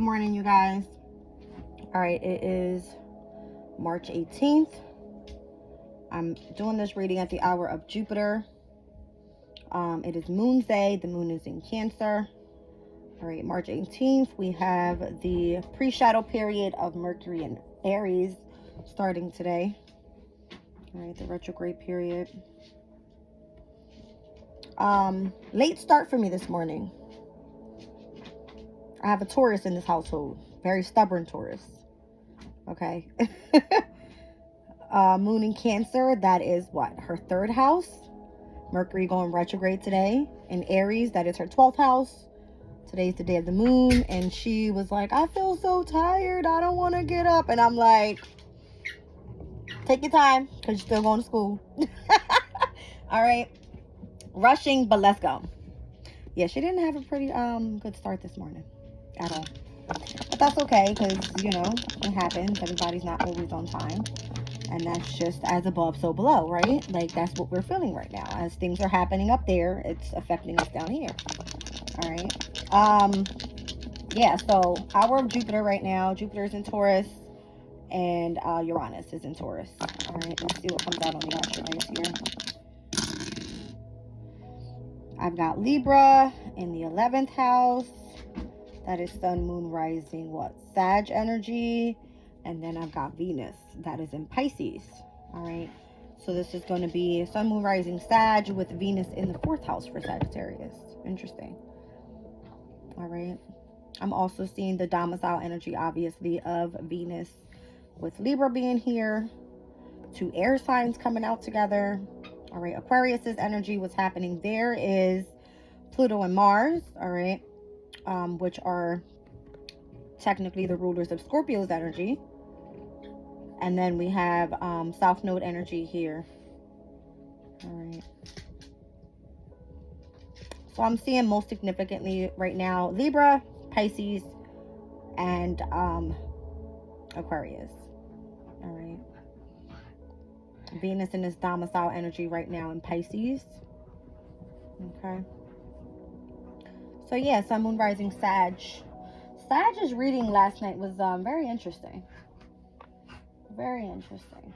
Good morning, you guys. All right, it is March 18th. I'm doing this reading at the hour of Jupiter. It is Moon's Day. The moon is in Cancer. All right, March 18th, we have the pre-shadow period of Mercury in Aries starting today. All right, the retrograde period. Late start for me this morning. I have a Taurus in this household. Very stubborn Taurus. Okay. Moon in Cancer, that is what? Her 3rd house. Mercury going retrograde today. In Aries, that is her 12th house. Today's the day of the moon. And she was like, I feel so tired. I don't want to get up. And I'm like, take your time because you're still going to school. All right. Rushing, but let's go. Yeah, she didn't have a pretty good start this morning at all. But that's okay because, you know, it happens. Everybody's not always on time. And that's just as above, so below, right? Like, that's what we're feeling right now. As things are happening up there, it's affecting us down here. All right. Yeah, so hour of Jupiter right now. Jupiter's in Taurus. And Uranus is in Taurus. All right, let's see what comes out on the astral base here. I've got Libra in the 11th house. That is Sun, Moon, Rising, what? Sag energy. And then I've got Venus. That is in Pisces. All right. So this is going to be Sun, Moon, Rising, Sag with Venus in the 4th house for Sagittarius. Interesting. All right. I'm also seeing the domicile energy, obviously, of Venus with Libra being here. 2 air signs coming out together. All right. Aquarius's energy, what's happening there is Pluto and Mars. All right. Which are technically the rulers of Scorpio's energy. And then we have South Node energy here. All right. So I'm seeing most significantly right now Libra, Pisces, and Aquarius. All right. Venus in this domicile energy right now in Pisces. Okay. So yeah, Sun, Moon, Rising, Sag. Sag's reading last night was very interesting. Very interesting.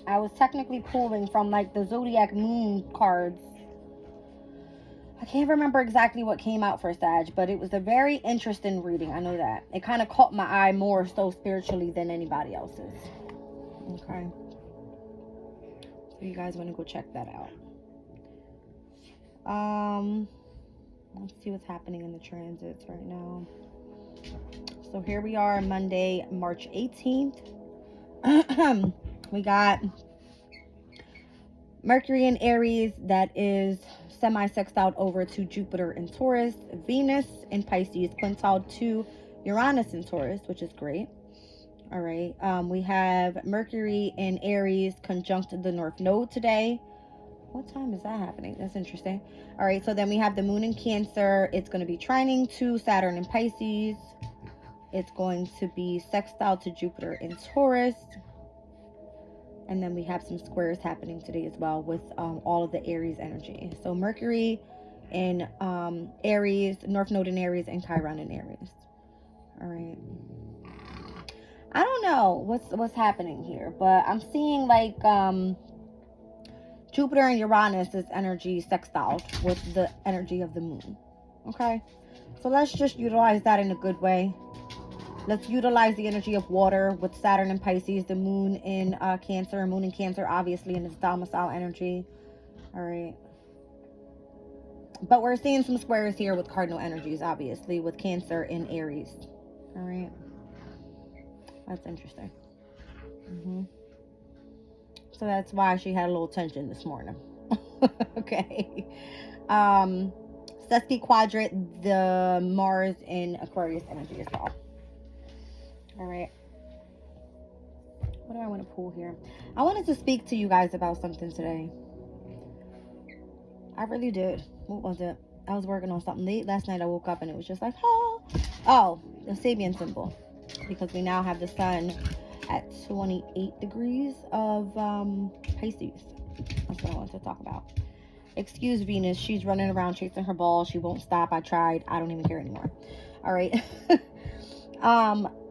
I was technically pulling from like the Zodiac Moon cards. I can't remember exactly what came out for Sag, but it was a very interesting reading. I know that. It kind of caught my eye more so spiritually than anybody else's. Okay. So you guys want to go check that out. Let's see what's happening in the transits right now. So here we are, Monday, March 18th. We got Mercury in Aries, that is semi-sextiled over to Jupiter in Taurus. Venus in Pisces, quintiled to Uranus in Taurus, which is great. All right. We have Mercury in Aries conjunct the North Node today. What time is that happening? That's interesting. All right, so then we have the moon in Cancer. It's going to be trining to Saturn in Pisces. It's going to be sextile to Jupiter in Taurus. And then we have some squares happening today as well with all of the Aries energy. So Mercury in Aries, North Node in Aries, and Chiron in Aries. All right. I don't know what's happening here, but I'm seeing like Jupiter and Uranus' energy sextile with the energy of the moon. Okay? So let's just utilize that in a good way. Let's utilize the energy of water with Saturn and Pisces, the moon in Cancer. Moon in Cancer, obviously, in its domicile energy. All right. But we're seeing some squares here with cardinal energies, obviously, with Cancer in Aries. All right. That's interesting. So that's why she had a little tension this morning. Okay. Sesqui quadrant the Mars in Aquarius energy as well. All right. What do I want to pull here? I wanted to speak to you guys about something today. I really did. What was it? I was working on something late last night. I woke up and it was just like, oh, the Sabian symbol. Because we now have the sun at 28 degrees of Pisces. That's what I wanted to talk about. Excuse Venus. She's running around chasing her ball. She won't stop. I tried. I don't even care anymore. All right.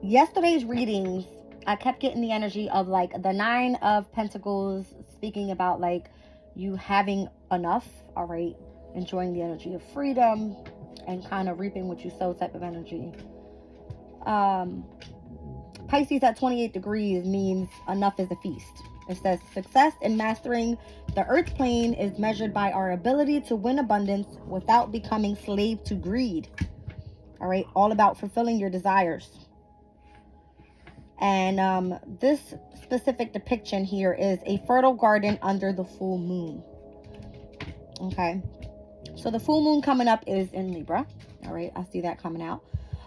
Yesterday's readings, I kept getting the energy of like the 9 of Pentacles, speaking about like you having enough. All right. Enjoying the energy of freedom and kind of reaping what you sow type of energy. Pisces at 28 degrees means enough is a feast. It says success in mastering the earth plane is measured by our ability to win abundance without becoming slave to greed. All right, all about fulfilling your desires. And this specific depiction here is a fertile garden under the full moon. Okay, so the full moon coming up is in Libra. All right, I see that coming out.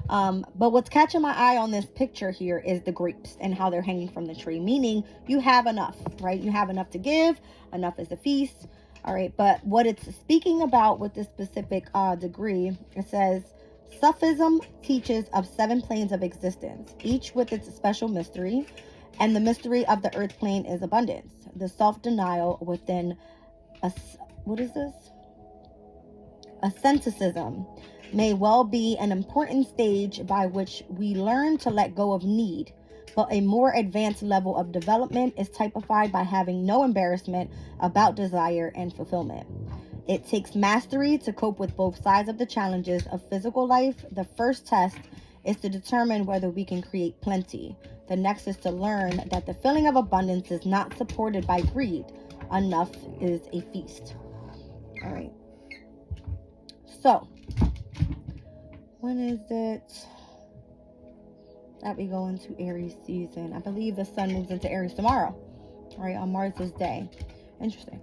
But what's catching my eye on this picture here is the grapes and how they're hanging from the tree, meaning you have enough, right? You have enough to give, enough is a feast. All right, but what it's speaking about with this specific degree, it says Sufism teaches of 7 planes of existence, each with its special mystery, and the mystery of the earth plane is abundance. The self-denial within asceticism may well be an important stage by which we learn to let go of need, but a more advanced level of development is typified by having no embarrassment about desire and fulfillment. It takes mastery to cope with both sides of the challenges of physical life. The first test is to determine whether we can create plenty. The next is to learn that the feeling of abundance is not supported by greed. Enough is a feast. All right. So, when is it that we go into Aries season? I believe the sun moves into Aries tomorrow, right, on Mars's day. Interesting.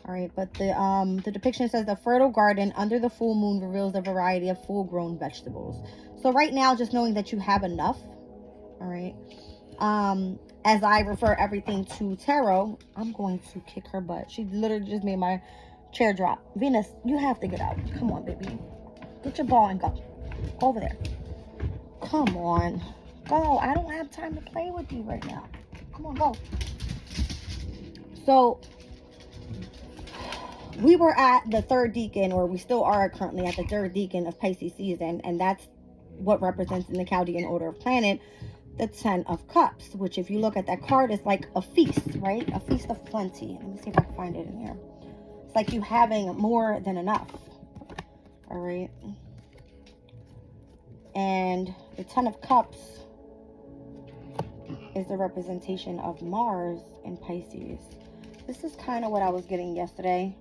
All right, but the depiction says the fertile garden under the full moon reveals a variety of full-grown vegetables. So right now, just knowing that you have enough, all right. As I refer everything to tarot, I'm going to kick her butt. She literally just made my chair drop. Venus, you have to get out. Come on, baby. Get your ball and go. Go over there. Come on. Go. I don't have time to play with you right now. Come on, go. So, we were at the 3rd decan, or we still are currently at the 3rd decan of Pisces season, and that's what represents in the Chaldean order of planet the 10 of Cups, which if you look at that card is like a feast, right? A feast of plenty. Let me see if I can find it in here. It's like you having more than enough. All right. And the 10 of Cups is the representation of Mars in Pisces. This is kind of what I was getting yesterday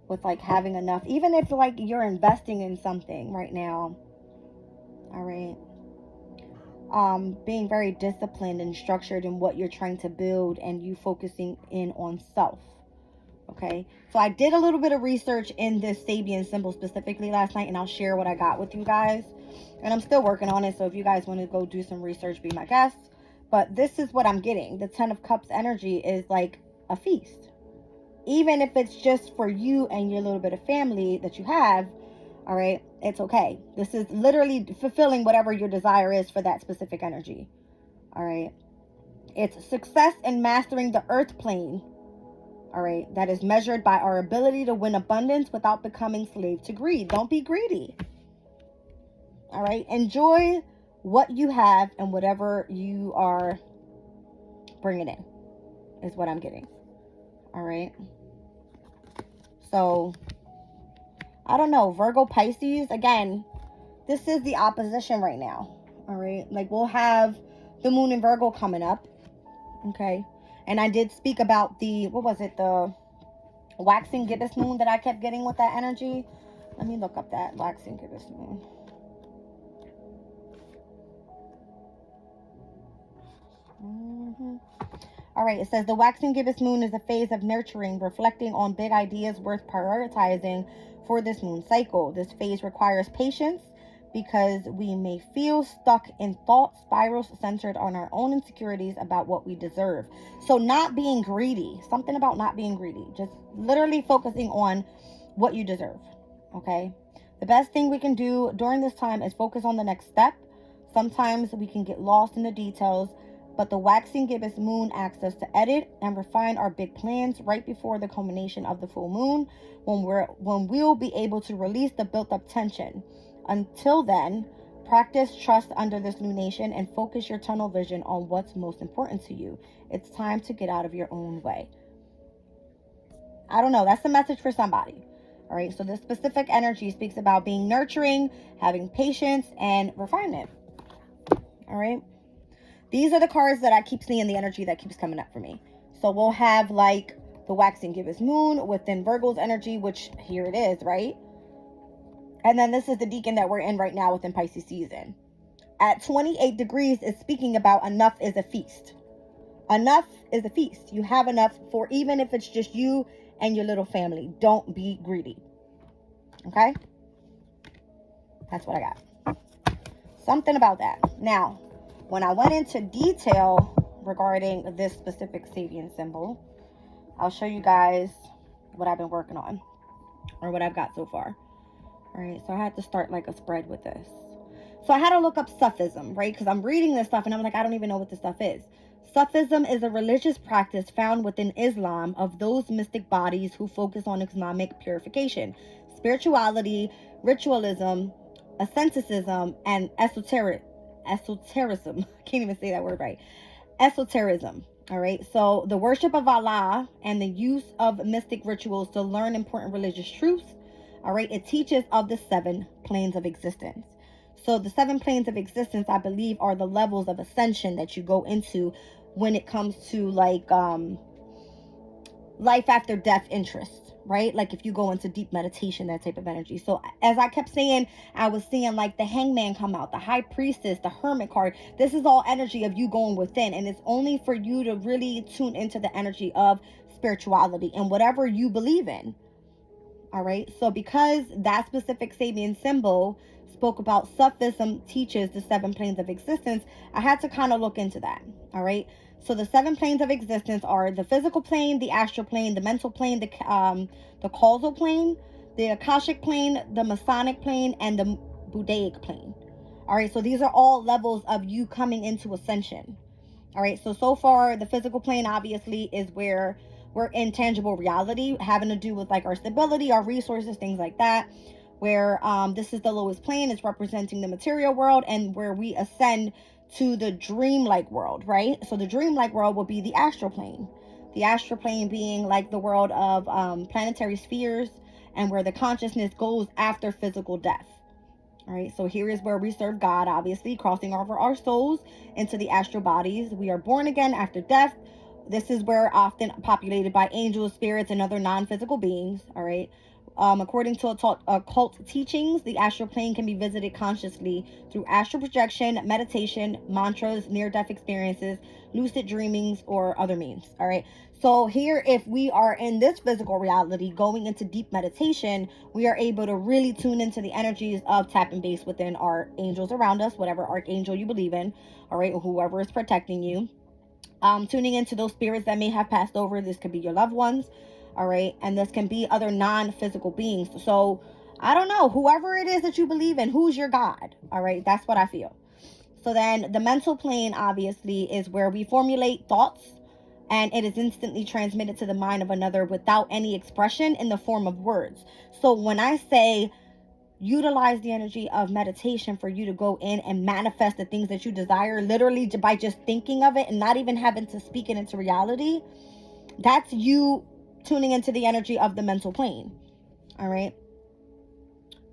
with like having enough. Even if like you're investing in something right now. All right. Being very disciplined and structured in what you're trying to build and you focusing in on self. Okay, so I did a little bit of research in this Sabian symbol specifically last night, and I'll share what I got with you guys. And I'm still working on it, so if you guys want to go do some research, be my guest. But this is what I'm getting. The 10 of Cups energy is like a feast. Even if it's just for you and your little bit of family that you have, all right, it's okay. This is literally fulfilling whatever your desire is for that specific energy. All right. It's success in mastering the earth plane. All right, that is measured by our ability to win abundance without becoming slave to greed. Don't be greedy. All right, enjoy what you have and whatever you are bringing in is what I'm getting. All right. So, I don't know, Virgo, Pisces, again, this is the opposition right now. All right, like we'll have the moon in Virgo coming up. Okay. And I did speak about the, what was it? The waxing gibbous moon that I kept getting with that energy. Let me look up that waxing gibbous moon. All right. It says the waxing gibbous moon is a phase of nurturing, reflecting on big ideas worth prioritizing for this moon cycle. This phase requires patience because we may feel stuck in thought spirals centered on our own insecurities about what we deserve. So not being greedy, something about not being greedy, just literally focusing on what you deserve. Okay. The best thing we can do during this time is focus on the next step. Sometimes we can get lost in the details, but the waxing gibbous moon asks us to edit and refine our big plans right before the culmination of the full moon, when we'll be able to release the built-up tension. Until then, practice trust under this lunation and focus your tunnel vision on what's most important to you. It's time to get out of your own way. I don't know. That's the message for somebody. All right. So this specific energy speaks about being nurturing, having patience, and refinement. All right. These are the cards that I keep seeing, the energy that keeps coming up for me. So we'll have like the waxing gibbous moon within Virgo's energy, which here it is, right? And then this is the deacon that we're in right now within Pisces season. At 28 degrees, it's speaking about enough is a feast. Enough is a feast. You have enough for even if it's just you and your little family. Don't be greedy. Okay? That's what I got. Something about that. Now, when I went into detail regarding this specific Sabian symbol, I'll show you guys what I've been working on, or what I've got so far. All right, so I had to start like a spread with this. So I had to look up Sufism, right? Because I'm reading this stuff and I'm like, I don't even know what this stuff is. Sufism is a religious practice found within Islam of those mystic bodies who focus on Islamic purification, spirituality, ritualism, asceticism, and esotericism. I can't even say that word right. Esotericism. All right. So the worship of Allah and the use of mystic rituals to learn important religious truths. All right. It teaches of the 7 planes of existence. So the 7 planes of existence, I believe, are the levels of ascension that you go into when it comes to like life after death interest, right? Like if you go into deep meditation, that type of energy. So as I kept saying, I was seeing like the hangman come out, the high priestess, the hermit card. This is all energy of you going within, and it's only for you to really tune into the energy of spirituality and whatever you believe in. All right. So because that specific Sabian symbol spoke about Sufism teaches the 7 planes of existence, I had to kind of look into that. All right. So the 7 planes of existence are the physical plane, the astral plane, the mental plane, the causal plane, the Akashic plane, the Masonic plane, and the Buddhaic plane. All right. So these are all levels of you coming into ascension. All right. So far, the physical plane obviously is where we're in tangible reality, having to do with like our stability, our resources, things like that. Where this is the lowest plane, it's representing the material world, and where we ascend to the dreamlike world, right? So the dreamlike world will be the astral plane. The astral plane being like the world of planetary spheres, and where the consciousness goes after physical death. All right, so here is where we serve God, obviously, crossing over our souls into the astral bodies. We are born again after death. This is where often populated by angels, spirits, and other non-physical beings. All right. According to occult teachings, the astral plane can be visited consciously through astral projection, meditation, mantras, near-death experiences, lucid dreamings, or other means. All right. So here, if we are in this physical reality going into deep meditation, we are able to really tune into the energies of tapping base within our angels around us, whatever archangel you believe in. All right. Or whoever is protecting you. Tuning into those spirits that may have passed over. This could be your loved ones. All right. And this can be other non-physical beings. So I don't know, whoever it is that you believe in, who's your God? All right. That's what I feel. So then the mental plane obviously is where we formulate thoughts, and it is instantly transmitted to the mind of another without any expression in the form of words. So when I say utilize the energy of meditation for you to go in and manifest the things that you desire, literally by just thinking of it and not even having to speak it into reality, that's you tuning into the energy of the mental plane. All right.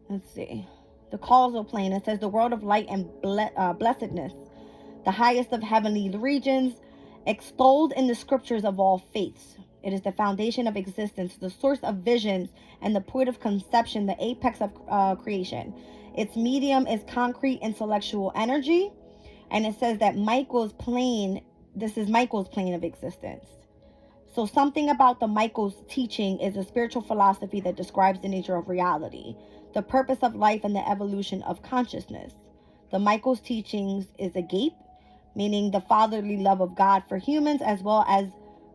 Let's see. The causal plane, it says the world of light and blessedness, the highest of heavenly regions, extolled in the scriptures of all faiths. It is the foundation of existence, the source of visions, and the point of conception, the apex of creation. Its medium is concrete intellectual energy. And it says that Michael's plane, this is Michael's plane of existence. So something about the Michael's teaching is a spiritual philosophy that describes the nature of reality, the purpose of life, and the evolution of consciousness. The Michael's teachings is agape, meaning the fatherly love of God for humans, as well as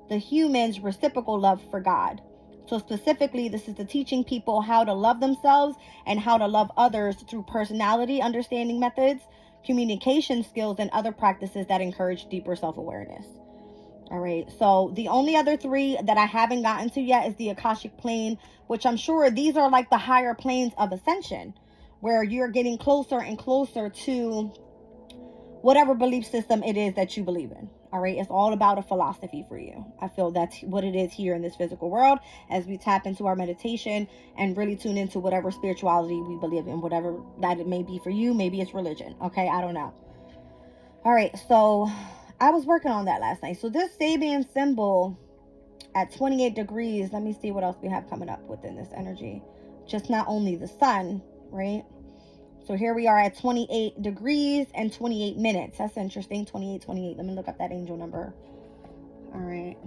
the humans' reciprocal love for God. So specifically, this is the teaching people how to love themselves and how to love others through personality understanding methods, communication skills, and other practices that encourage deeper self-awareness. All right, so the only other 3 that I haven't gotten to yet is the Akashic plane, which I'm sure these are like the higher planes of ascension, where you're getting closer and closer to whatever belief system it is that you believe in. All right, it's all about a philosophy for you. I feel that's what it is here in this physical world, as we tap into our meditation and really tune into whatever spirituality we believe in, whatever that it may be for you. Maybe it's religion. Okay, I don't know. All right, so I was working on that last night. So this Sabian symbol at 28 degrees, let me see what else we have coming up within this energy. Just not only the sun, right? So here we are at 28 degrees and 28 minutes. That's interesting. 28, 28. Let me look up that angel number. All right.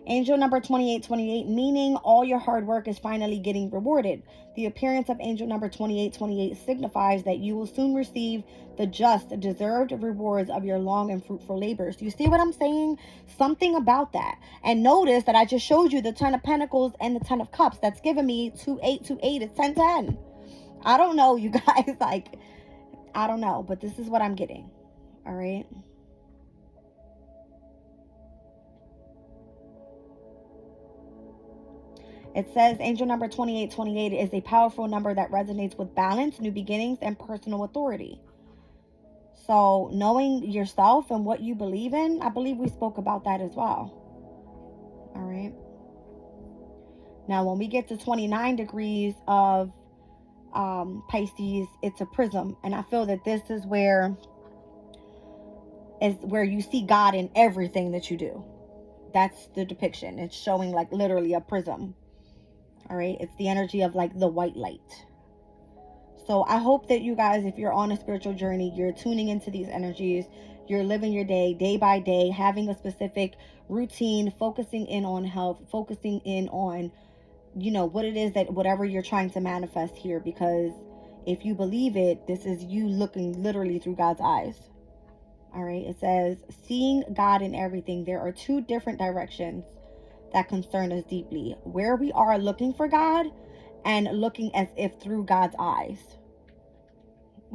Angel number 2828, meaning all your hard work is finally getting rewarded. The appearance of angel number 2828 signifies that you will soon receive the just deserved rewards of your long and fruitful labors. You see what I'm saying? Something about that. And notice that I just showed you the 10 of Pentacles and the 10 of Cups. That's giving me 2828. It's 1010. I don't know, you guys. Like, I don't know, but this is what I'm getting. All right. It says angel number 2828 is a powerful number that resonates with balance, new beginnings, and personal authority. So knowing yourself and what you believe in, I believe we spoke about that as well. All right. Now, when we get to 29 degrees of Pisces, it's a prism. And I feel that this is where you see God in everything that you do. That's the depiction. It's showing like literally a prism. All right, it's the energy of like the white light. So I hope that you guys, if you're on a spiritual journey, you're tuning into these energies, you're living your day by day, having a specific routine, focusing in on health, focusing in on, you know, what it is that whatever you're trying to manifest here, because if you believe it, this is you looking literally through God's eyes. All right, it says, seeing God in everything. There are 2 different directions that concern us deeply, where we are looking for God and looking as if through God's eyes.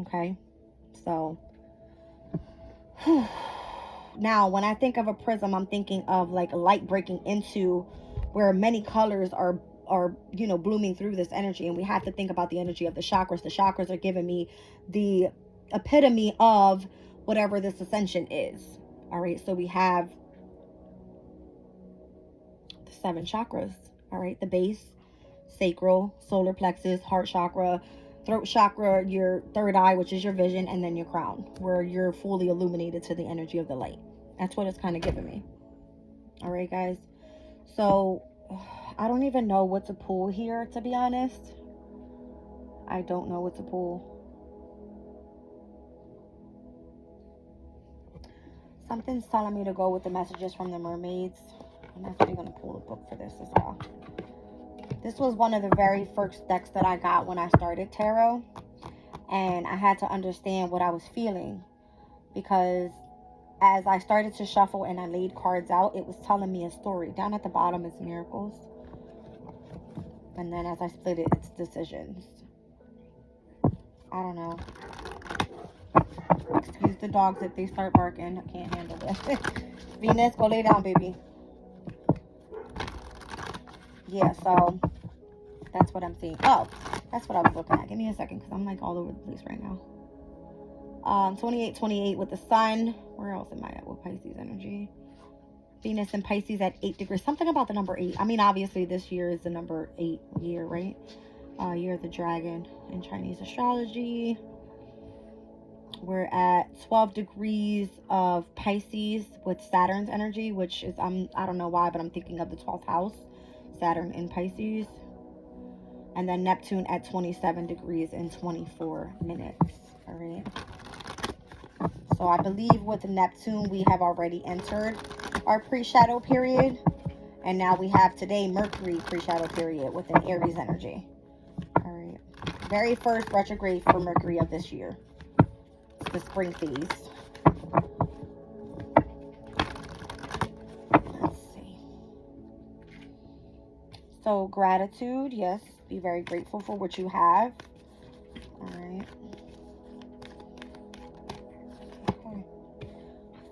Okay, so now when I think of a prism, I'm thinking of like light breaking into where many colors are you know, blooming through this energy. And we have to think about the energy of the chakras. The chakras are giving me the epitome of whatever this ascension is. All right, so we have 7 chakras. All right, the base, sacral, solar plexus, heart chakra, throat chakra, your third eye, which is your vision, and then your crown, where you're fully illuminated to the energy of the light. That's what it's kind of giving me. All right, guys. So I don't even know what to pull here, to be honest. I don't know what to pull. Something's telling me to go with the messages from the mermaids. I'm actually going to pull a book for this as well. This was one of the very first decks that I got when I started tarot. And I had to understand what I was feeling. Because as I started to shuffle and I laid cards out, it was telling me a story. Down at the bottom is miracles. And then as I split it, it's decisions. I don't know. Excuse the dogs if they start barking. I can't handle this. Venus, go lay down, baby. Yeah, so that's what I'm seeing. Oh, that's what I was looking at. Give me a second, because I'm like all over the place right now. 2828 with the sun. Where else am I at with Pisces energy? Venus and Pisces at 8 degrees. Something about the number 8. I mean, obviously this year is the number 8 year, right? Year of the dragon in Chinese astrology. We're at 12 degrees of Pisces with Saturn's energy, which is, I don't know why, but I'm thinking of the 12th house. Saturn in Pisces. And then Neptune at 27 degrees and 24 minutes. All right. So I believe with Neptune, we have already entered our pre-shadow period. And now we have today Mercury pre-shadow period with an Aries energy. All right. Very first retrograde for Mercury of this year. It's the spring phase. So gratitude, yes, be very grateful for what you have. All right. Okay.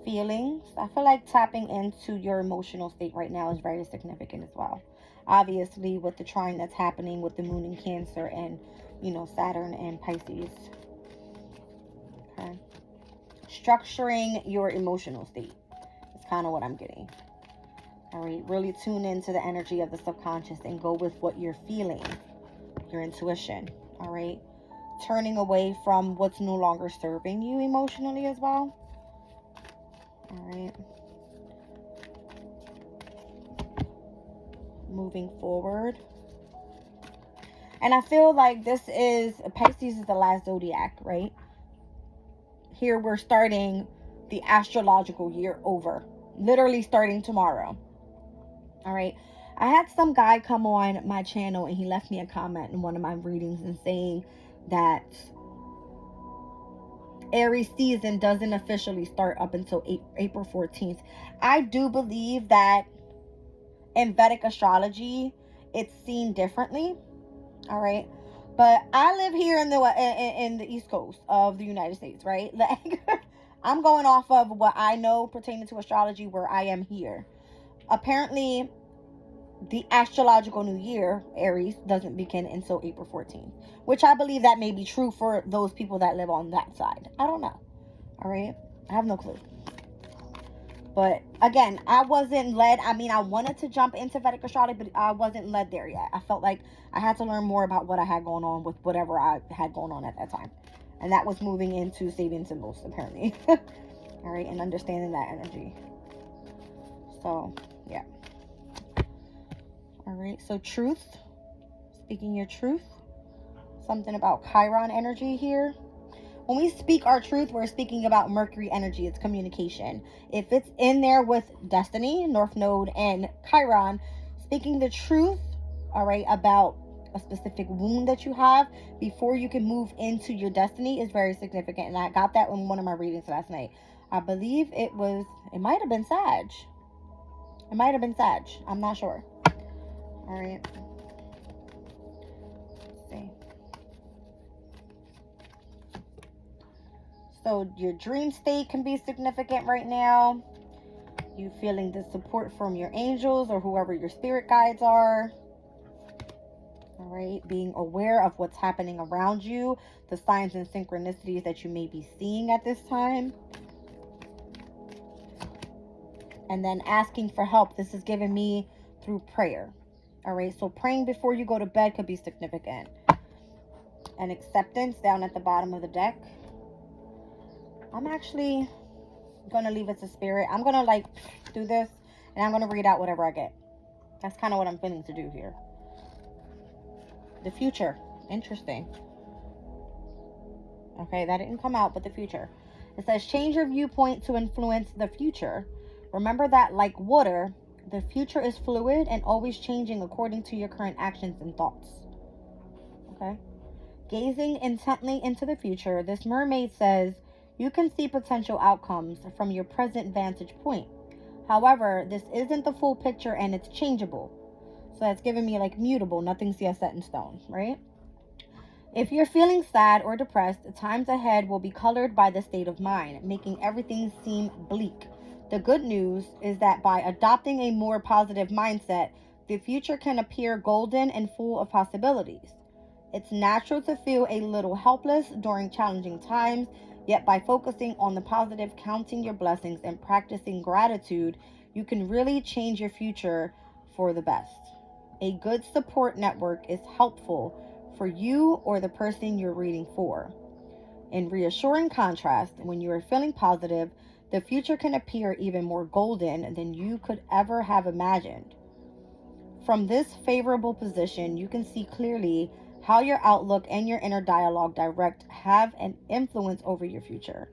Feelings. I feel like tapping into your emotional state right now is very significant as well. Obviously, with the trine that's happening with the moon in Cancer and, you know, Saturn and Pisces. Okay. Structuring your emotional state is kind of what I'm getting. All right. Really tune into the energy of the subconscious and go with what you're feeling, your intuition. All right. Turning away from what's no longer serving you emotionally as well. All right. Moving forward. And I feel like this is, Pisces is the last zodiac, right? Here we're starting the astrological year over. Literally starting tomorrow. All right. I had some guy come on my channel and he left me a comment in one of my readings and saying that Aries season doesn't officially start up until April 14th. I do believe that in Vedic astrology, it's seen differently. All right. But I live here in the East Coast of the United States, right? Like, I'm going off of what I know pertaining to astrology where I am here. Apparently, the astrological new year, Aries, doesn't begin until April 14th, which I believe that may be true for those people that live on that side. I don't know. All right. I have no clue. But again, I wasn't led. I mean, I wanted to jump into Vedic astrology, but I wasn't led there yet. I felt like I had to learn more about what I had going on with whatever I had going on at that time. And that was moving into saving symbols, apparently. All right. And understanding that energy. So, yeah. All right. So, truth. Speaking your truth. Something about Chiron energy here. When we speak our truth, we're speaking about Mercury energy. It's communication. If it's in there with Destiny, North Node, and Chiron, speaking the truth, all right, about a specific wound that you have before you can move into your destiny is very significant. And I got that in one of my readings last night. I believe it might have been Sag. It might have been Sag. I'm not sure. All right. Let's see. So your dream state can be significant right now. You feeling the support from your angels or whoever your spirit guides are. All right. Being aware of what's happening around you. The signs and synchronicities that you may be seeing at this time. And then asking for help. This is given me through prayer. All right. So praying before you go to bed could be significant. And acceptance down at the bottom of the deck. I'm actually going to leave it to spirit. I'm going to do this and I'm going to read out whatever I get. That's kind of what I'm feeling to do here. The future. Interesting. Okay, that didn't come out, but the future. It says change your viewpoint to influence the future. Remember that like water, the future is fluid and always changing according to your current actions and thoughts. Okay. Gazing intently into the future, this mermaid says, you can see potential outcomes from your present vantage point. However, this isn't the full picture and it's changeable. So that's giving me like mutable, nothing's yet set in stone, right? If you're feeling sad or depressed, times ahead will be colored by the state of mind, making everything seem bleak. The good news is that by adopting a more positive mindset, the future can appear golden and full of possibilities. It's natural to feel a little helpless during challenging times. Yet by focusing on the positive, counting your blessings, and practicing gratitude, you can really change your future for the best. A good support network is helpful for you or the person you're reading for. In reassuring contrast, when you are feeling positive, the future can appear even more golden than you could ever have imagined. From this favorable position, you can see clearly how your outlook and your inner dialogue have an influence over your future.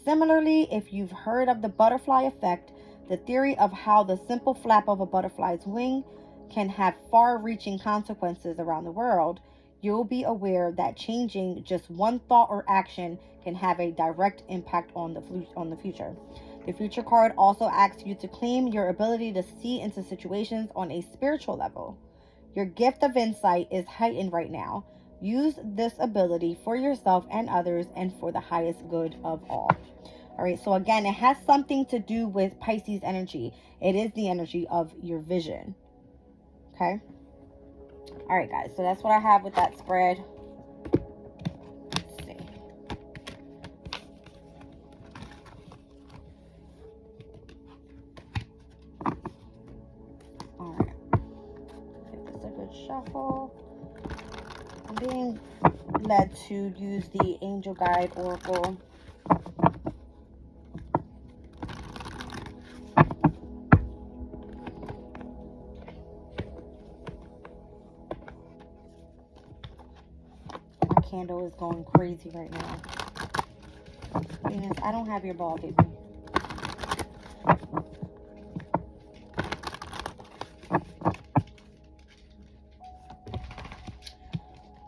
Similarly, if you've heard of the butterfly effect, the theory of how the simple flap of a butterfly's wing can have far-reaching consequences around the world, you'll be aware that changing just one thought or action can have a direct impact on the future. The future card also asks you to claim your ability to see into situations on a spiritual level. Your gift of insight is heightened right now. Use this ability for yourself and others and for the highest good of all. All right, so again, it has something to do with Pisces energy. It is the energy of your vision. Okay. All right, guys, so that's what I have with that spread. Let's see. All right. Give this a good shuffle. I'm being led to use the Angel Guide Oracle. My candle is going crazy right now. Venus, I don't have your ball, baby.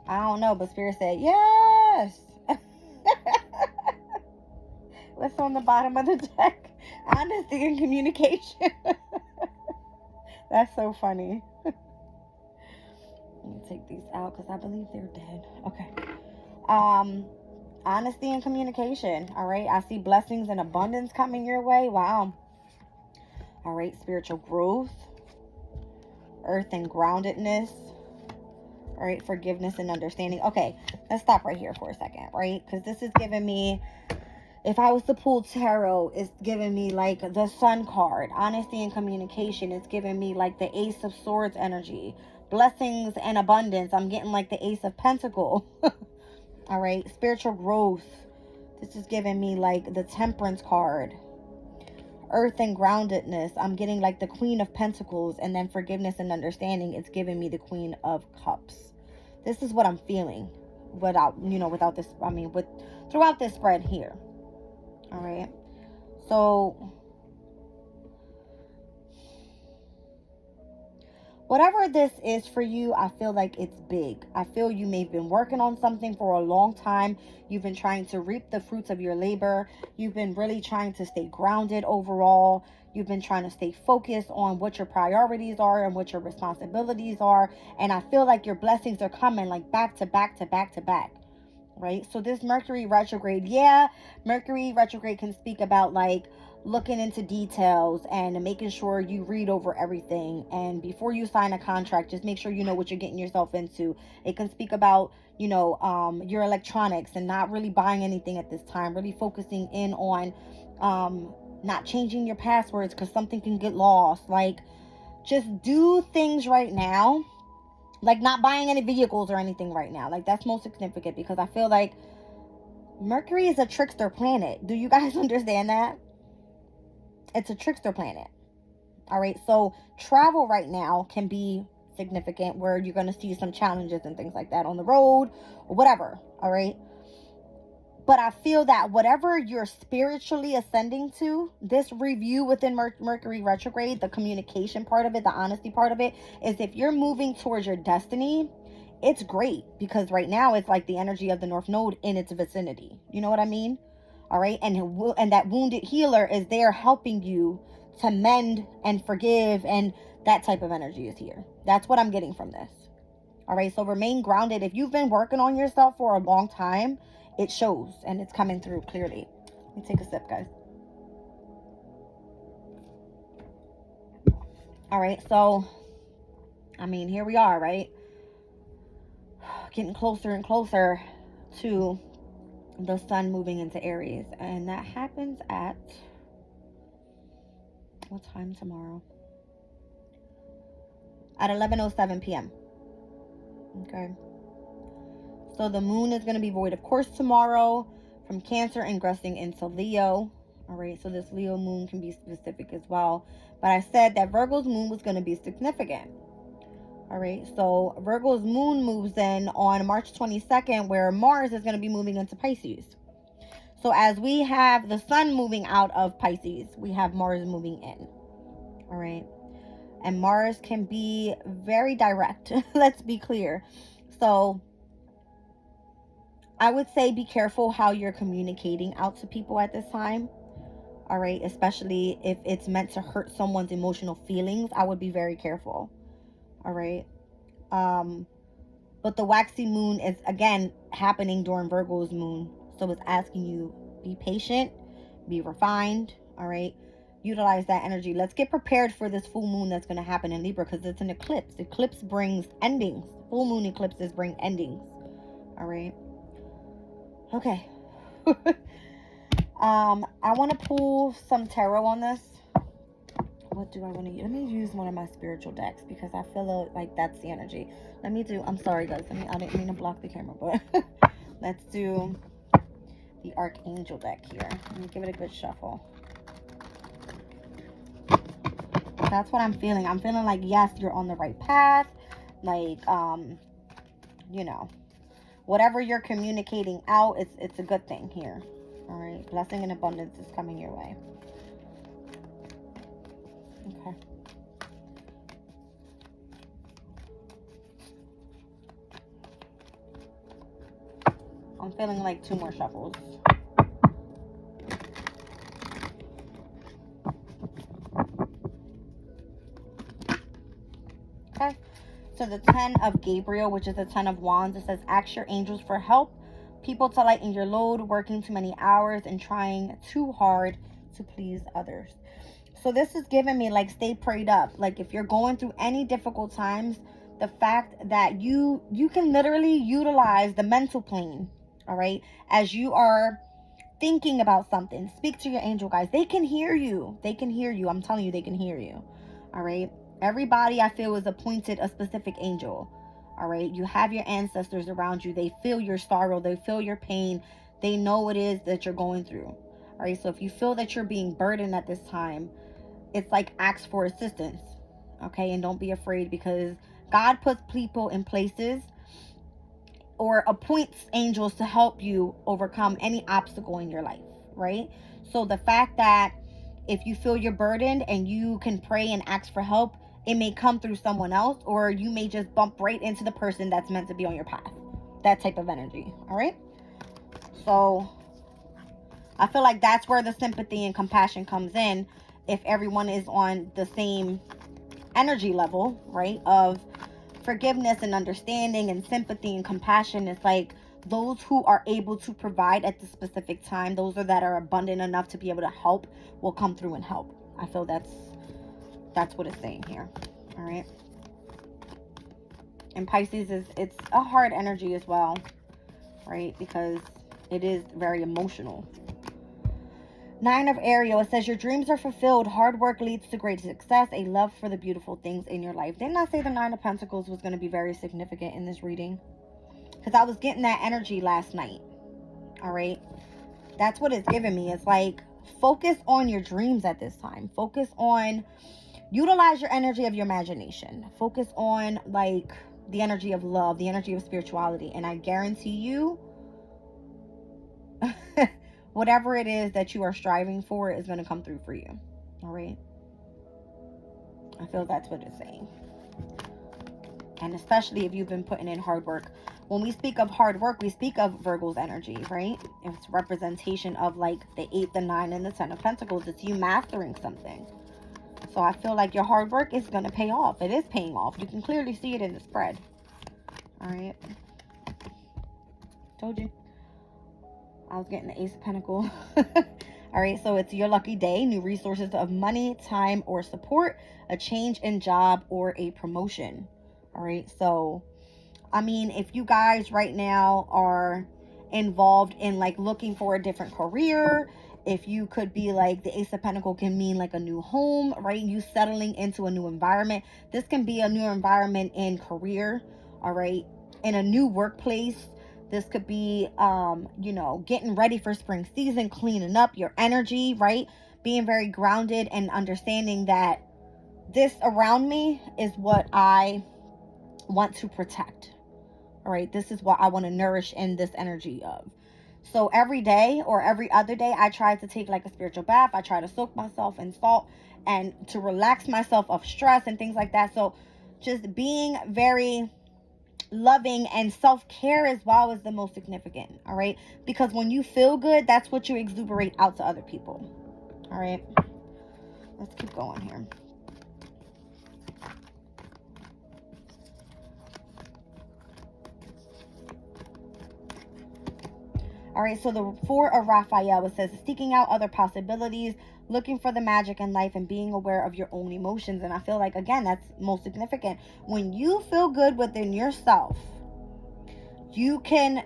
I don't know, but Spirit said, yes! What's on the bottom of the deck? Honesty and communication. That's so funny. Let me take these out because I believe they're dead. Okay. Honesty and communication. All right. I see blessings and abundance coming your way. Wow. All right. Spiritual growth. Earth and groundedness. All right. Forgiveness and understanding. Okay. Let's stop right here for a second. Right. Because this is giving me, if I was to pull tarot, it's giving me like the Sun card. Honesty and communication. It's giving me like the Ace of Swords energy. Blessings and abundance. I'm getting like the Ace of Pentacles. All right. Spiritual growth. This is giving me like the Temperance card. Earth and groundedness. I'm getting like the Queen of Pentacles. And then forgiveness and understanding. It's giving me the Queen of Cups. This is what I'm feeling without, without this, throughout this spread here. All right. So whatever this is for you, I feel like it's big. I feel you may have been working on something for a long time. You've been trying to reap the fruits of your labor. You've been really trying to stay grounded overall. You've been trying to stay focused on what your priorities are and what your responsibilities are. And I feel like your blessings are coming like back to back to back to back. Right? So this Mercury retrograde, Mercury retrograde can speak about like looking into details and making sure you read over everything. And before you sign a contract, just make sure you know what you're getting yourself into. It can speak about, your electronics and not really buying anything at this time. Really focusing in on not changing your passwords because something can get lost. Like, just do things right now. Like not buying any vehicles or anything right now. Like that's most significant because I feel like Mercury is a trickster planet. Do you guys understand that? It's a trickster planet. All right. So travel right now can be significant where you're going to see some challenges and things like that on the road or whatever. All right. But I feel that whatever you're spiritually ascending to, this review within Mercury retrograde, the communication part of it, the honesty part of it, is if you're moving towards your destiny, it's great because right now it's like the energy of the North Node in its vicinity. You know what I mean? All right. And that wounded healer is there helping you to mend and forgive. And that type of energy is here. That's what I'm getting from this. All right. So remain grounded. If you've been working on yourself for a long time, it shows and it's coming through clearly. Let me take a sip, guys. All right. So, here we are, right? Getting closer and closer to the sun moving into Aries. And that happens at, what time tomorrow? At 11:07 p.m. Okay. So the moon is going to be void, of course, tomorrow from Cancer, ingressing into Leo. All right. So this Leo moon can be specific as well. But I said that Virgo's moon was going to be significant. All right. So Virgo's moon moves in on March 22nd, where Mars is going to be moving into Pisces. So as we have the sun moving out of Pisces, we have Mars moving in. All right. And Mars can be very direct. Let's be clear. So I would say be careful how you're communicating out to people at this time. All right. Especially if it's meant to hurt someone's emotional feelings. I would be very careful. All right. But the waxy moon is, again, happening during Virgo's moon. So it's asking you, be patient, be refined, all right? Utilize that energy. Let's get prepared for this full moon that's going to happen in Libra, because it's an eclipse. Eclipse brings endings. Full moon eclipses bring endings, all right? Okay. I want to pull some tarot on this. What do I want to use? Let me use one of my spiritual decks, because I feel like that's the energy. Let me do, I'm sorry guys, I didn't mean to block the camera, but let's do the Archangel deck here. Let me give it a good shuffle. That's what I'm feeling. I'm feeling like, yes, you're on the right path. Like, you know, whatever you're communicating out, it's a good thing here. All right, blessing and abundance is coming your way. Okay. I'm feeling like 2 more shuffles. Okay. So the 10 of Gabriel, which is the 10 of Wands, it says, ask your angels for help. People to lighten your load, working too many hours and trying too hard to please others. So this is giving me, like, stay prayed up. Like, if you're going through any difficult times, the fact that you can literally utilize the mental plane, all right, as you are thinking about something. Speak to your angel guys. They can hear you. They can hear you. I'm telling you, they can hear you. All right. Everybody, I feel, is appointed a specific angel. All right. You have your ancestors around you. They feel your sorrow. They feel your pain. They know what it is that you're going through. All right. So if you feel that you're being burdened at this time, it's like, ask for assistance. Okay. And don't be afraid, because God puts people in places or appoints angels to help you overcome any obstacle in your life, right? So the fact that if you feel you're burdened and you can pray and ask for help, it may come through someone else, or you may just bump right into the person that's meant to be on your path. That type of energy, all right? So I feel like that's where the sympathy and compassion comes in, if everyone is on the same energy level, right, of forgiveness and understanding and sympathy and compassion. It's like, those who are able to provide at the specific time, those that are abundant enough to be able to help, will come through and help. I feel that's what it's saying here. All right. And Pisces it's a hard energy as well, right? Because it is very emotional. 9 of Ariel, it says, your dreams are fulfilled. Hard work leads to great success. A love for the beautiful things in your life. Didn't I say the 9 of Pentacles was going to be very significant in this reading? Because I was getting that energy last night. All right. That's what it's giving me. It's like, focus on your dreams at this time. Focus on, utilize your energy of your imagination. Focus on, like, the energy of love, the energy of spirituality. And I guarantee you, whatever it is that you are striving for is going to come through for you. All right. I feel that's what it's saying. And especially if you've been putting in hard work. When we speak of hard work, we speak of Virgo's energy, right? It's representation of, like, the 8, the 9, and the 10 of Pentacles. It's you mastering something. So I feel like your hard work is going to pay off. It is paying off. You can clearly see it in the spread. All right. Told you. I was getting the Ace of Pentacles. All right, so it's your lucky day. New resources of money, time, or support. A change in job or a promotion. All right, so, I mean, if you guys right now are involved in, like, looking for a different career, if you could be like, the Ace of Pentacles can mean like a new home, right? You settling into a new environment. This can be a new environment in career, all right? In a new workplace. This could be, you know, getting ready for spring season, cleaning up your energy, right? Being very grounded and understanding that this around me is what I want to protect. All right. This is what I want to nourish in this energy of. So every day or every other day, I try to take like a spiritual bath. I try to soak myself in salt and to relax myself of stress and things like that. So just being very loving and self-care as well is the most significant. All right. Because when you feel good, that's what you exuberate out to other people. All right. Let's keep going here. All right, so the Four of Raphael, it says seeking out other possibilities, looking for the magic in life, and being aware of your own emotions. And I feel like, again, that's most significant. When you feel good within yourself, you can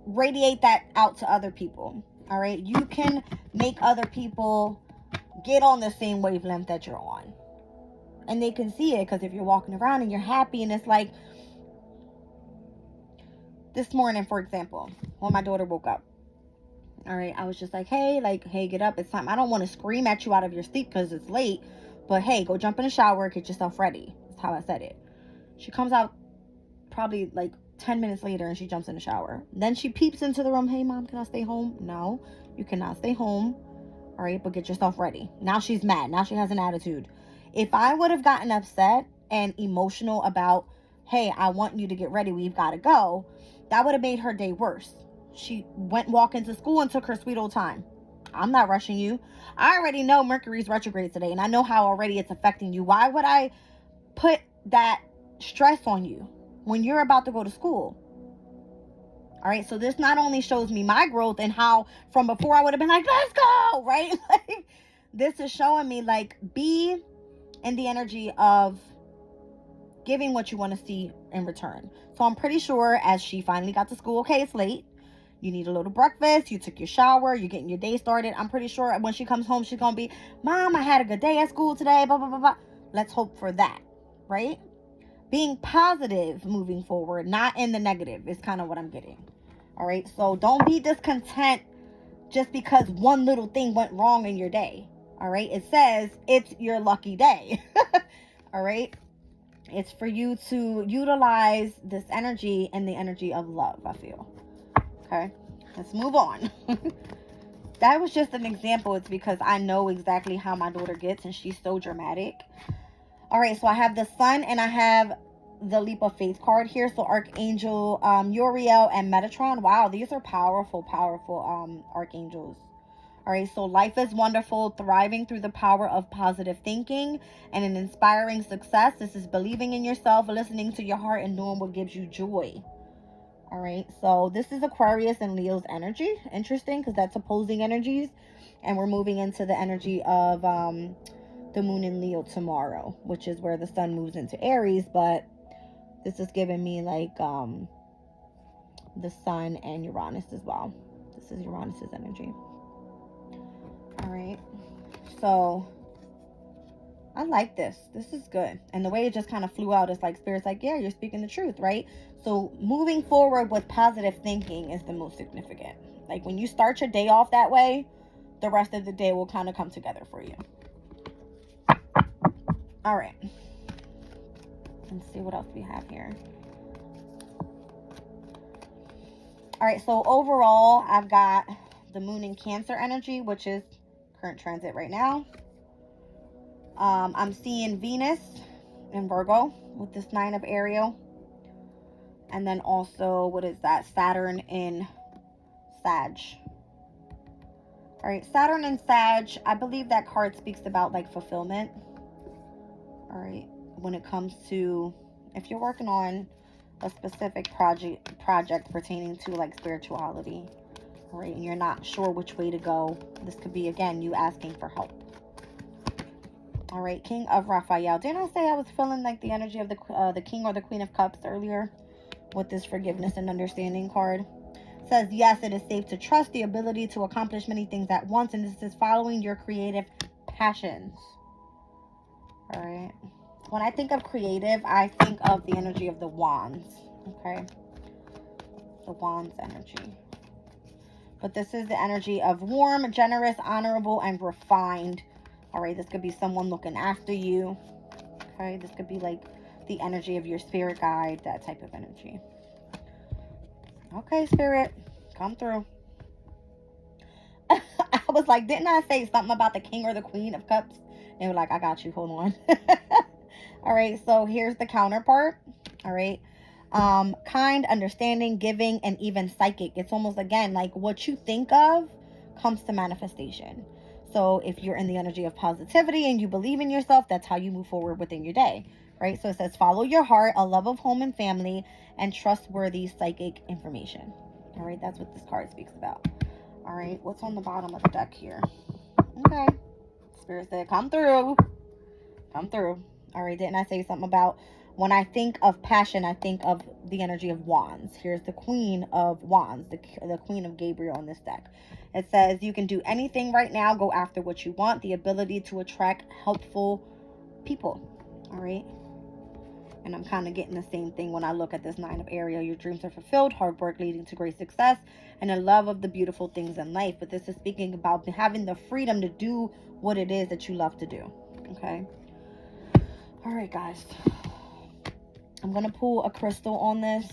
radiate that out to other people. All right, you can make other people get on the same wavelength that you're on. And they can see it, because if you're walking around and you're happy, and it's like, this morning, for example, when my daughter woke up, all right, I was just like, hey, get up, it's time. I don't want to scream at you out of your sleep because it's late, but hey, go jump in the shower, get yourself ready. That's how I said it. She comes out probably like 10 minutes later, and she jumps in the shower. Then she peeps into the room. Hey, mom, can I stay home? No, you cannot stay home. All right, but get yourself ready. Now she's mad. Now she has an attitude. If I would have gotten upset and emotional about, hey, I want you to get ready, we've got to go, that would have made her day worse. She went walking to school and took her sweet old time. I'm not rushing you. I already know Mercury's retrograde today, and I know how already it's affecting you. Why would I put that stress on you when you're about to go to school? All right, so this not only shows me my growth and how from before I would have been like, let's go, right? Like, this is showing me, like, be in the energy of giving what you want to see in return. So I'm pretty sure as she finally got to school, okay, it's late, you need a little breakfast, you took your shower, you're getting your day started. I'm pretty sure when she comes home, she's going to be, Mom, I had a good day at school today, blah, blah, blah, blah. Let's hope for that, right? Being positive moving forward, not in the negative, is kind of what I'm getting. All right, so don't be discontent just because one little thing went wrong in your day. All right, it says it's your lucky day. All right, it's for you to utilize this energy and the energy of love, I feel. Okay, let's move on. That was just an example. It's because I know exactly how my daughter gets, and she's so dramatic. All right, so I have the Sun and I have the Leap of Faith card here. So Archangel Uriel and Metatron. Wow, these are powerful archangels. All right, so life is wonderful, thriving through the power of positive thinking and an inspiring success. This is believing in yourself, listening to your heart, and doing what gives you joy. All right, so this is Aquarius and Leo's energy. Interesting, because that's opposing energies. And we're moving into the energy of the moon in Leo tomorrow, which is where the sun moves into Aries. But this is giving me like the sun and Uranus as well. This is Uranus's energy. All right, so I like this. This is good. And the way it just kind of flew out is like Spirit's like, yeah, you're speaking the truth, right? So moving forward with positive thinking is the most significant. Like when you start your day off that way, the rest of the day will kind of come together for you. All right. Let's see what else we have here. All right, so overall, I've got the moon in Cancer energy, which is current transit right now. I'm seeing Venus in Virgo with this 9 of Ariel. And then also, what is that? Saturn in Sag. All right, Saturn in Sag, I believe that card speaks about like fulfillment. All right, when it comes to, if you're working on a specific project pertaining to like spirituality, all right, and you're not sure which way to go, this could be, again, you asking for help. All right, King of Raphael. Didn't I say I was feeling like the energy of the King or the Queen of Cups earlier with this forgiveness and understanding card? It says, yes, it is safe to trust the ability to accomplish many things at once, and this is following your creative passions. All right. When I think of creative, I think of the energy of the wands. Okay. The wands energy. But this is the energy of warm, generous, honorable, and refined. All right, this could be someone looking after you. Okay, this could be like the energy of your spirit guide, that type of energy. Okay, Spirit, come through. I was like, didn't I say something about the King or the Queen of Cups? They were like, I got you, hold on. All right, so here's the counterpart. All right. Kind, understanding, giving, and even psychic. It's almost, again, like what you think of comes to manifestation. So if you're in the energy of positivity and you believe in yourself, that's how you move forward within your day, right? So it says follow your heart, a love of home and family, and trustworthy psychic information. All All right, that's what this card speaks about. All right, what's on the bottom of the deck here? Okay, Spirit said, come through. Come through. All right, didn't I say something about when I think of passion, I think of the energy of wands. Here's the Queen of Wands, the Queen of Gabriel on this deck. It says, you can do anything right now. Go after what you want. The ability to attract helpful people. All right. And I'm kind of getting the same thing when I look at this Nine of Ariel. Your dreams are fulfilled, hard work leading to great success, and a love of the beautiful things in life. But this is speaking about having the freedom to do what it is that you love to do. Okay. All right, guys. I'm going to pull a crystal on this.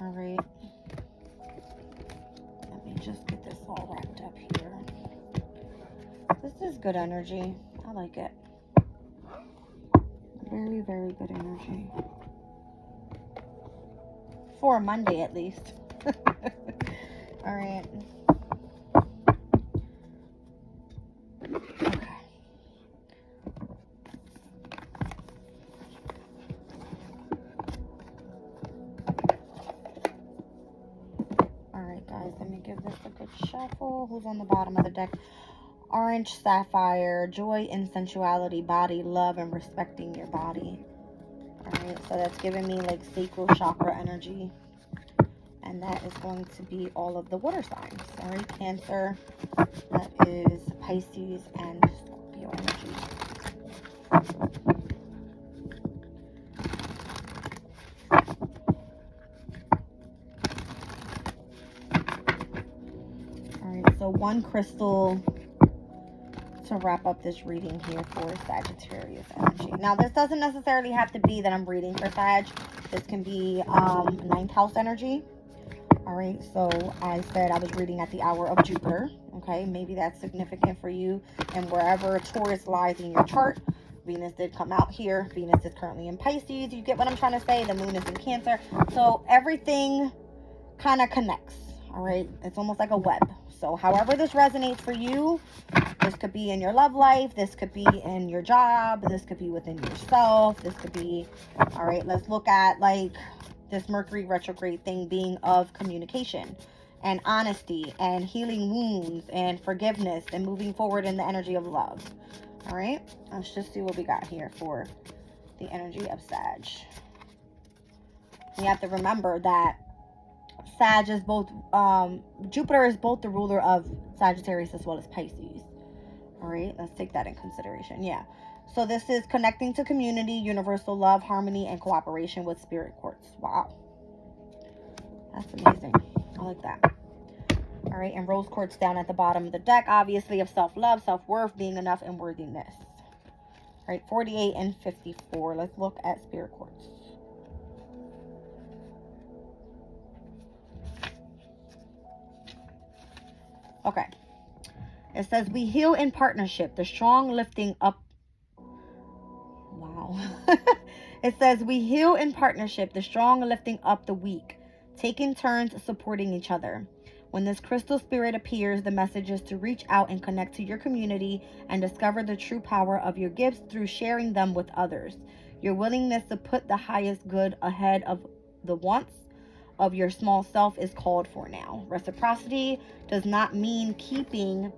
All right. Let me just get this all wrapped up here. This is good energy. I like it. Very, very good energy. For a Monday, at least. All right. Okay. All right, guys. Let me give this a good shuffle. Who's on the bottom of the deck? Orange sapphire, joy and sensuality, body, love, and respecting your body. All right, so that's giving me like sacral chakra energy. And that is going to be all of the water signs. All right, Cancer, that is Pisces and Scorpio energy. All right, so one crystal to wrap up this reading here for Sagittarius energy. Now, this doesn't necessarily have to be that I'm reading for Sag. This can be 9th house energy. All right, so I said I was reading at the hour of Jupiter. Okay, maybe that's significant for you. And wherever Taurus lies in your chart, Venus did come out here. Venus is currently in Pisces. You get what I'm trying to say? The moon is in Cancer. So everything kind of connects. All right, it's almost like a web. So however this resonates for you, this could be in your love life, this could be in your job, this could be within yourself, this could be, all right, let's look at like this Mercury retrograde thing being of communication and honesty and healing wounds and forgiveness and moving forward in the energy of love. All right, let's just see what we got here for the energy of Sag. You have to remember that Sag is both, Jupiter is both the ruler of Sagittarius as well as Pisces. All right, let's take that in consideration. Yeah. So this is connecting to community, universal love, harmony, and cooperation with spirit quartz. Wow. That's amazing. I like that. All right, and rose quartz down at the bottom of the deck, obviously of self-love, self-worth, being enough, and worthiness. All right, 48 and 54. Let's look at spirit quartz. Okay. It says, we heal in partnership, the strong lifting up. Wow. It says, we heal in partnership, the strong lifting up the weak, taking turns supporting each other. When this crystal spirit appears, the message is to reach out and connect to your community and discover the true power of your gifts through sharing them with others. Your willingness to put the highest good ahead of the wants of your small self is called for now. Reciprocity does not mean keeping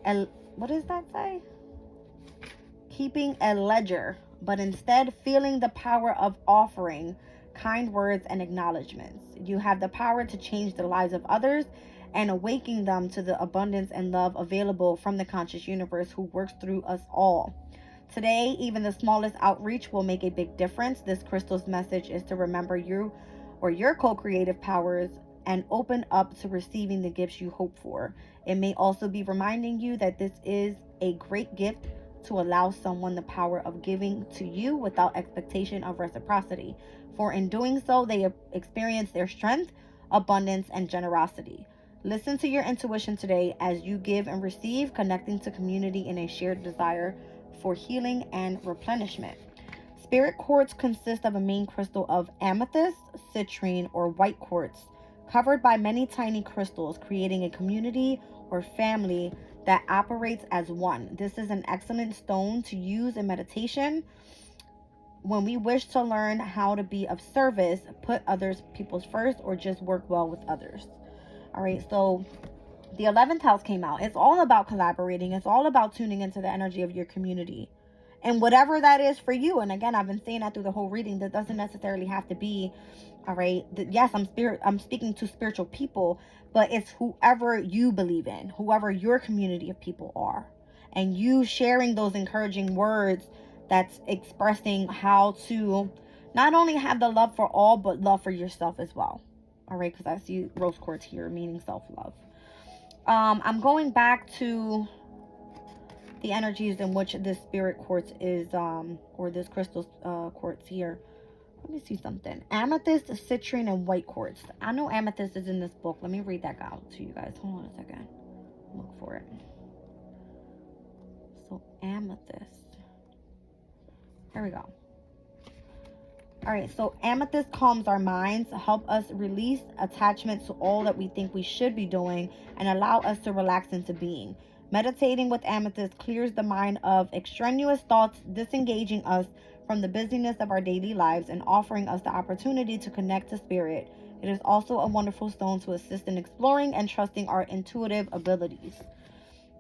a, what does that say? Keeping a ledger, but instead feeling the power of offering kind words and acknowledgments. You have the power to change the lives of others and awaken them to the abundance and love available from the conscious universe who works through us all. Today, even the smallest outreach will make a big difference. This crystal's message is to remember you or your co-creative powers and open up to receiving the gifts you hope for. It may also be reminding you that this is a great gift to allow someone the power of giving to you without expectation of reciprocity. For in doing so, they experience their strength, abundance, and generosity. Listen to your intuition today as you give and receive, connecting to community in a shared desire for healing and replenishment. Spirit quartz consists of a main crystal of amethyst, citrine, or white quartz, covered by many tiny crystals, creating a community or family that operates as one. This is an excellent stone to use in meditation, when we wish to learn how to be of service, put people's first, or just work well with others. All right, so the 11th house came out. It's all about collaborating. It's all about tuning into the energy of your community. And whatever that is for you. And again, I've been saying that through the whole reading. That doesn't necessarily have to be, all right. Yes, I'm speaking to spiritual people, but it's whoever you believe in, whoever your community of people are. And you sharing those encouraging words that's expressing how to not only have the love for all, but love for yourself as well. All right, because I see rose quartz here, meaning self-love. I'm going back to the energies in which this spirit quartz is, or this crystal quartz here. Let me see something. Amethyst, citrine, and white quartz. I know amethyst is in this book. Let me read that out to you guys. Hold on a second. Look for it. So amethyst. There we go. All right, so amethyst calms our minds, help us release attachment to all that we think we should be doing, and allow us to relax into being. Meditating with amethyst clears the mind of extraneous thoughts, disengaging us from the busyness of our daily lives and offering us the opportunity to connect to spirit. It is also a wonderful stone to assist in exploring and trusting our intuitive abilities.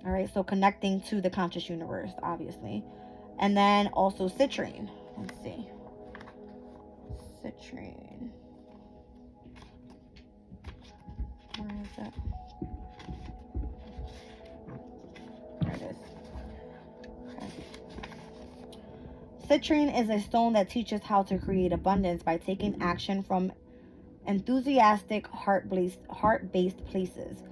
All right, so connecting to the conscious universe, obviously. And then also citrine. Let's see. Citrine. Where is it? There it is. Okay. Citrine is a stone that teaches how to create abundance by taking action from enthusiastic, heart-based places.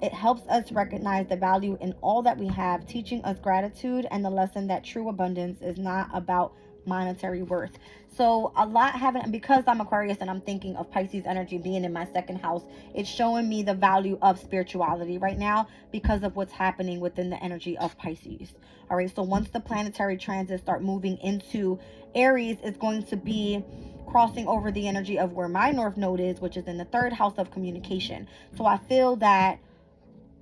It helps us recognize the value in all that we have, teaching us gratitude and the lesson that true abundance is not about monetary worth. So a lot haven't, because I'm Aquarius and I'm thinking of Pisces energy being in my second house, it's showing me the value of spirituality right now because of what's happening within the energy of Pisces. All right, so once the planetary transits start moving into Aries, it's going to be crossing over the energy of where my North Node is, which is in the third house of communication. So I feel that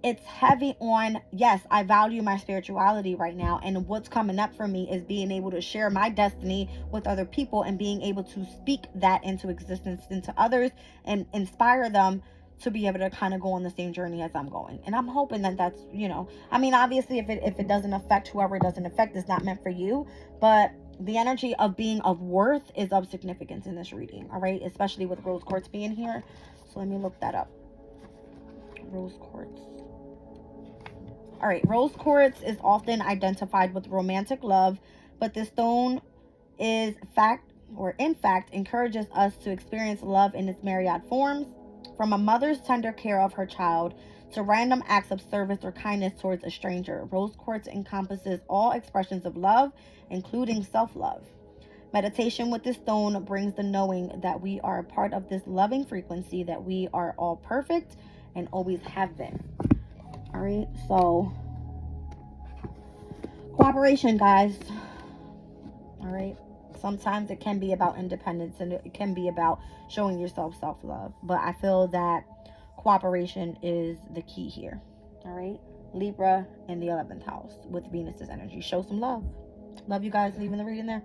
it's heavy on, yes, I value my spirituality right now. And what's coming up for me is being able to share my destiny with other people and being able to speak that into existence into others and inspire them to be able to kind of go on the same journey as I'm going. And I'm hoping that that's, I mean, obviously if it doesn't affect whoever it doesn't affect, it's not meant for you. But the energy of being of worth is of significance in this reading. All right. Especially with rose quartz being here. So let me look that up. Rose quartz. All right, rose quartz is often identified with romantic love, but this stone in fact encourages us to experience love in its myriad forms, from a mother's tender care of her child to random acts of service or kindness towards a stranger. Rose quartz encompasses all expressions of love, including self-love. Meditation with this stone brings the knowing that we are a part of this loving frequency, that we are all perfect and always have been. All right, so cooperation, guys. All right, sometimes it can be about independence and it can be about showing yourself self-love, but I feel that cooperation is the key here. All right, Libra in the 11th house with Venus's energy. Show some love. Love you guys. Leaving the reading there.